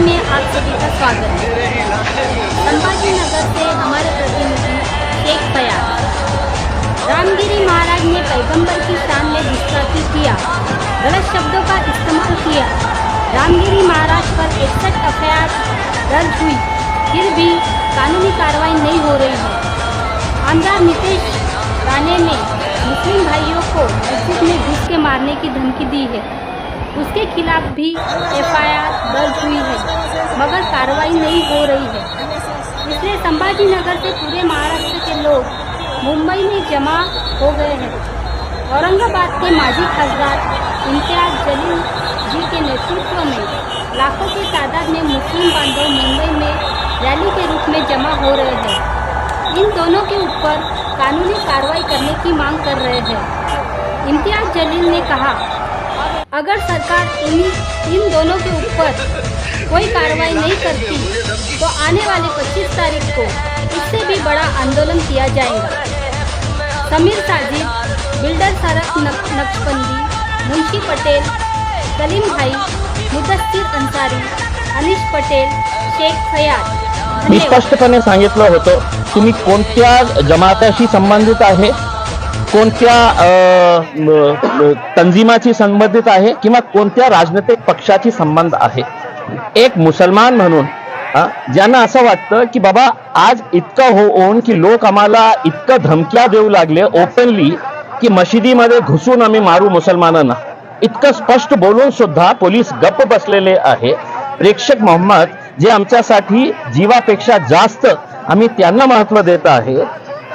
में आप सभी का स्वागत है। संभाजी नगर से हमारे प्रतिनिधि शेख फयाज। रामगिरी महाराज ने पैगंबर की शान में गुस्ताखी किया, गलत शब्दों का इस्तेमाल किया। रामगिरी महाराज पर 61 एफआईआर दर्ज हुई, फिर भी कानूनी कार्रवाई नहीं हो रही है। आमदार नीतीश राणे ने मुस्लिम भाइयों को मस्जिद में घुस के मारने की धमकी दी है, उसके खिलाफ भी एफआईआर दर्ज हुई है, मगर कार्रवाई नहीं हो रही है। इसलिए संभाजी नगर से पूरे महाराष्ट्र के लोग मुंबई में जमा हो गए हैं। औरंगाबाद के माजी खासदार इम्तियाज जलील जी के नेतृत्व में लाखों की तादाद में मुस्लिम बांधव मुंबई में रैली के रूप में जमा हो रहे हैं। इन दोनों के ऊपर कानूनी कार्रवाई करने की मांग कर रहे हैं। इम्तियाज जलील ने कहा, अगर सरकार इन दोनों के ऊपर कोई कार्रवाई नहीं करती तो आने वाले 25 तारीख को इससे भी बड़ा आंदोलन किया जाएगा। समीर साजिद, बिल्डर शरफ नक्शबंदी, मुंशी पटेल, सलीम भाई, मुदस्सिर अंसारी, अनिश पटेल, शेख फयाज। मी स्पष्टपणे सांगितलं होतं तुम्ही कोणत्या जमाताशी संबंधित आहे, कोणत्या तंजीमाची संबंधित आहे किंवा कोणत्या राजनैतिक पक्षाची संबंध आहे। एक मुसलमान म्हणून ज्यांना असं वाटतं की बाबा आज इतकं होऊन की लोक आम्हाला इतकं धमक्या देऊ लागले ओपनली की मशिदीमध्ये घुसून आम्ही मारू मुसलमानांना, इतकं स्पष्ट बोलून सुद्धा पोलीस गप्प बसलेले आहे। प्रेक्षक मोहम्मद जे आमच्यासाठी जीवापेक्षा जास्त आम्ही त्यांना महत्त्व देत आहे,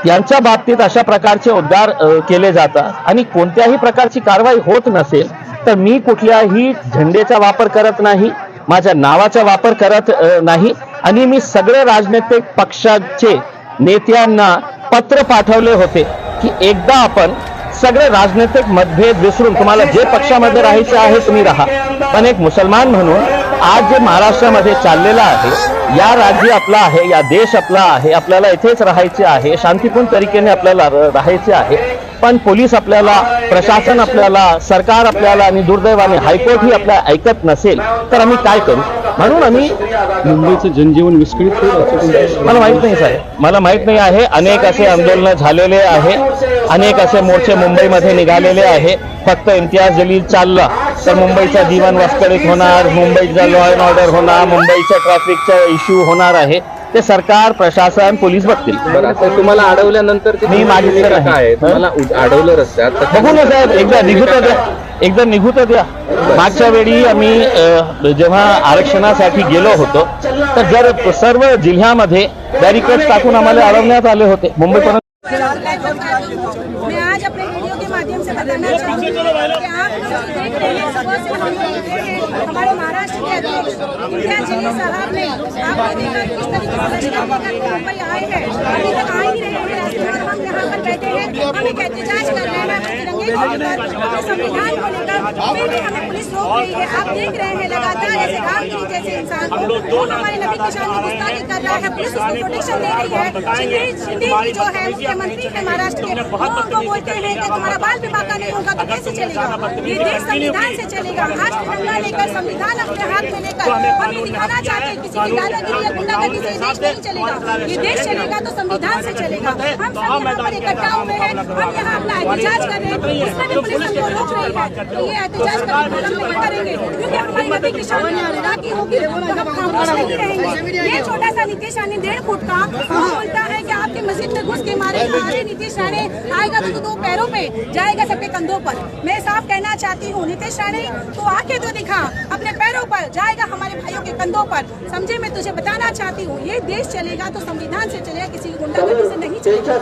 त्यांच्या बाबतीत अशा प्रकारचे उद्गार केले जातात आणि कोणत्याही प्रकारची कारवाई होत नसेल तर मी कुठल्याही झेंड्याचा वापर करत नाही, माझ्या नावाचा वापर करत नाही आणि मी सगळे राजनैतिक पक्षाचे नेत्यांना पत्र पाठवले होते की एकदा आपण सगळे राजनैतिक मतभेद विसरून तुम्हाला जे पक्षामध्ये राहायचे आहे तुम्ही राहा, पण एक मुसलमान म्हणून आज जे महाराष्ट्रामध्ये चाललेला आहे, या राज्य आपला आहे, या देश आपला आहे, आपल्याला इथेच राहायचे आहे, शांतिपूर्ण तरीकेने आपल्याला राहायचे आहे, पण पोलीस आपल्याला, प्रशासन आपल्याला, सरकार आपल्याला आणि दुर्दैवाने हायकोर्ट ही आपल्याला ऐकत नसेल तर आम्ही काय करू। म्हणून आम्ही मुंबईचं जनजीवन विस्कळीत होईल मला माहित नाही साहेब, मला माहित नाही आहे। अनेक असे आंदोलन झालेले आहे, अनेक असे मोर्चे मुंबईमध्ये निघालेले आहे। फक्त इम्तियाज जलील चालला तर मुंबईचा जीवन विस्कळीत होणार, मुंबईचा लॉ अँड ऑर्डर होणार, मुंबईचा ट्रॅफिकचा इश्यू होणार आहे, ते सरकार, प्रशासन, पोलीस बघतील। तुम्हाला अडवल्यानंतर मी मागितलं नाही, तुम्हाला अडवलं रस्त्यात बघू ना साहेब, एकदा निघू तर द्या। मागच्या वेळी आम्ही जेव्हा आरक्षणासाठी गेलो होतो तर जर सर्व जिल्ह्यामध्ये बॅरिकेड टाकून आम्हाला अडवण्यात आले होते मुंबईपर्यंत। मैं आज अपने वीडियो के माध्यम से बताना चाहूँगी कि आप लोग देख रहे हैं, सुबह से हम देख रहे हैं हमारे महाराष्ट्र के अध्यक्ष इम्तियाज जलील साहब ने आपने देखा किस तरीके से मुंबई आए हैं, अभी तक आ ही रहे हैं। आज हम यहाँ पर बैठे हैं, हम एक एहतजाज कर रहे हैं तिरंगे पर, संविधान को लेकर, फिर भी हमें पुलिस रोक रही है। आप देख रहे हैं लगातार ऐसे रामगिरी जैसे इंसान को हमारे नबी की शान में गुस्ताखी कर रहा है, पुलिस उसको प्रोटेक्शन दे रही है। शिंदे जो है मुख्यमंत्री है महाराष्ट्र के, वो बोलते हैं कि तुम्हारा बाल विवाह का नहीं होगा तो कैसे चलेगा, ये देश संविधान से चलेगा। आज तिरंगा लेकर, संविधान अपने हाथ में लेकर हम ये दिखाना चाहते हैं किसी की दादागिरी या गुंडागर्दी से ये देश नहीं चलेगा। ये देश चलेगा तो संविधान से चलेगा। हम सब यहाँ पर इकट्ठा हुए हैं, हम यहाँ अपना एहतजाज कर रहे हैं, उसमें भी पुलिस हमको रोक रही है। तो ये एहतजाज करके हम नहीं करेंगे क्योंकि हमारी नबी की शान की होगी तो हम खामोश नहीं रहेंगे। ये छोटा सा नीतीश राणे 1.5 फुट का बोलता है कि आपकी मस्जिद में घुस के मारेगा, नीतीश राणे आएगा तो 2 पैरों पे जाएगा, सबके कंधों पर। मैं साफ कहना चाहती हूँ, नीतीश राणे तो आके तो दिखा, अपने पैरों पर जाएगा, हमारे भाइयों के कंधों पर। समझे, मैं तुझे बताना चाहती हूँ, ये देश चलेगा तो संविधान से चलेगा, किसी गुंडागर्दी से नहीं चलेगा।